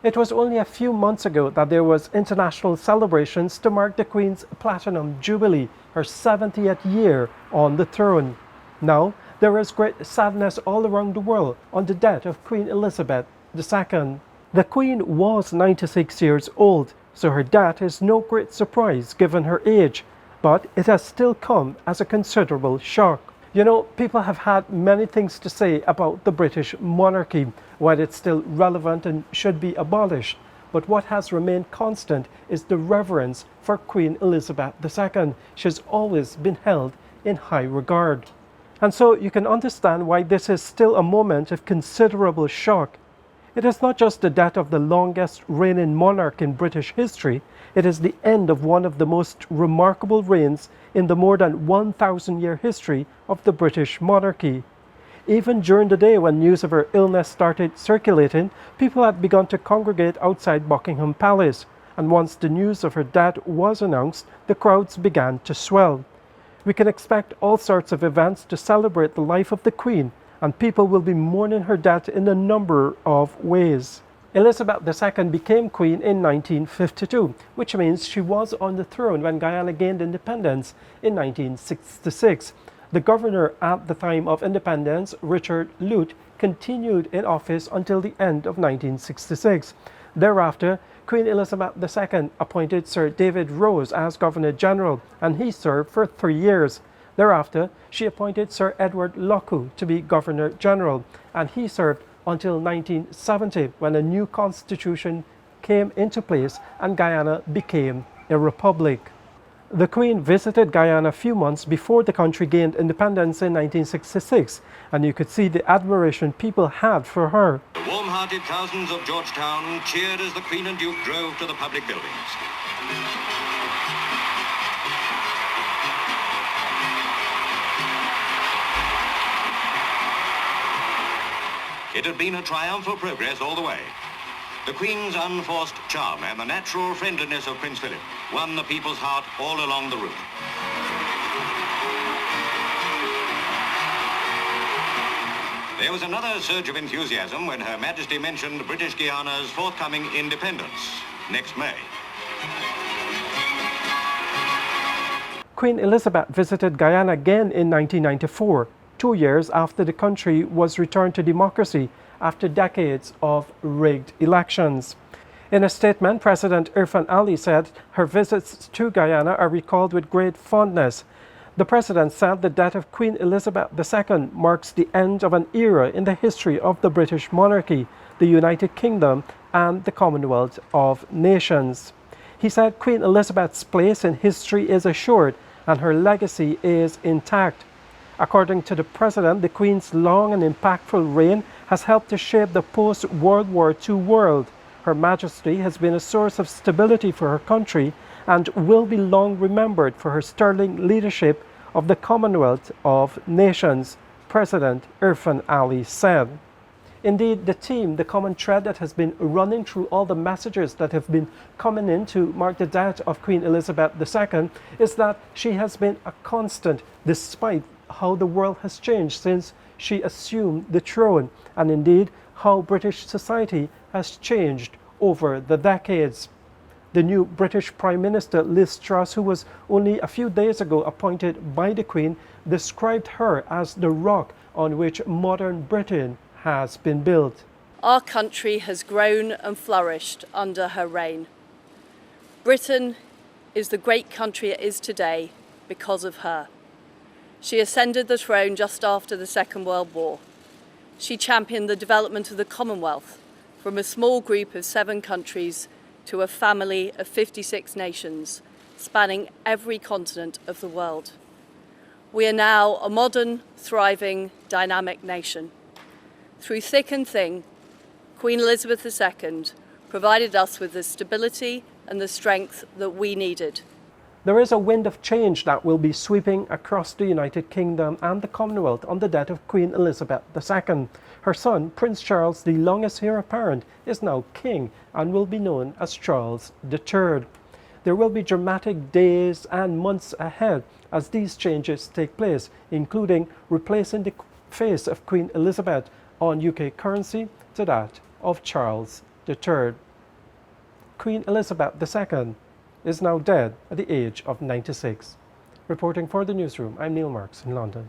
It was only a few months ago that there was international celebrations to mark the Queen's Platinum Jubilee, her 70th year on the throne. Now, there is great sadness all around the world on the death of Queen Elizabeth II. The Queen was 96 years old, so her death is no great surprise given her age, but it has still come as a considerable shock. You know, people have had many things to say about the British monarchy, whether it's still relevant and should be abolished. But what has remained constant is the reverence for Queen Elizabeth II. She's always been held in high regard. And so you can understand why this is still a moment of considerable shock. It is not just the death of the longest reigning monarch in British history, it is the end of one of the most remarkable reigns in the more than 1,000-year history of the British monarchy. Even during the day when news of her illness started circulating, people had begun to congregate outside Buckingham Palace, and once the news of her death was announced, the crowds began to swell. We can expect all sorts of events to celebrate the life of the Queen, and people will be mourning her death in a number of ways. Elizabeth II became Queen in 1952, which means she was on the throne when Guyana gained independence in 1966. The governor at the time of independence, Richard Lute, continued in office until the end of 1966. Thereafter, Queen Elizabeth II appointed Sir David Rose as Governor General, and he served for 3 years. Thereafter, she appointed Sir Edward Lockwood to be Governor General, and he served until 1970, when a new constitution came into place and Guyana became a republic. The Queen visited Guyana a few months before the country gained independence in 1966, and you could see the admiration people had for her. The warm-hearted thousands of Georgetown cheered as the Queen and Duke drove to the public buildings. It had been a triumphal progress all the way. The Queen's unforced charm and the natural friendliness of Prince Philip won the people's heart all along the route. There was another surge of enthusiasm when Her Majesty mentioned British Guyana's forthcoming independence next May. Queen Elizabeth visited Guyana again in 1994. 2 years after the country was returned to democracy after decades of rigged elections. In a statement, President Irfan Ali said her visits to Guyana are recalled with great fondness. The president said the death of Queen Elizabeth II marks the end of an era in the history of the British monarchy, the United Kingdom, and the Commonwealth of Nations. He said Queen Elizabeth's place in history is assured and her legacy is intact. According to the President, the Queen's long and impactful reign has helped to shape the post-World War II world. Her Majesty has been a source of stability for her country and will be long remembered for her sterling leadership of the Commonwealth of Nations, President Irfan Ali said. Indeed, the common thread that has been running through all the messages that have been coming in to mark the death of Queen Elizabeth II is that she has been a constant despite how the world has changed since she assumed the throne, and indeed how British society has changed over the decades. The new British Prime Minister Liz Truss, who was only a few days ago appointed by the Queen, described her as the rock on which modern Britain has been built. Our country has grown and flourished under her reign. Britain is the great country it is today because of her. She ascended the throne just after the Second World War. She championed the development of the Commonwealth from a small group of 7 countries to a family of 56 nations, spanning every continent of the world. We are now a modern, thriving, dynamic nation. Through thick and thin, Queen Elizabeth II provided us with the stability and the strength that we needed. There is a wind of change that will be sweeping across the United Kingdom and the Commonwealth on the death of Queen Elizabeth II. Her son, Prince Charles, the longest heir apparent, is now king and will be known as Charles III. There will be dramatic days and months ahead as these changes take place, including replacing the face of Queen Elizabeth on UK currency to that of Charles III. Queen Elizabeth II is now dead at the age of 96. Reporting for the newsroom, I'm Neil Marks in London.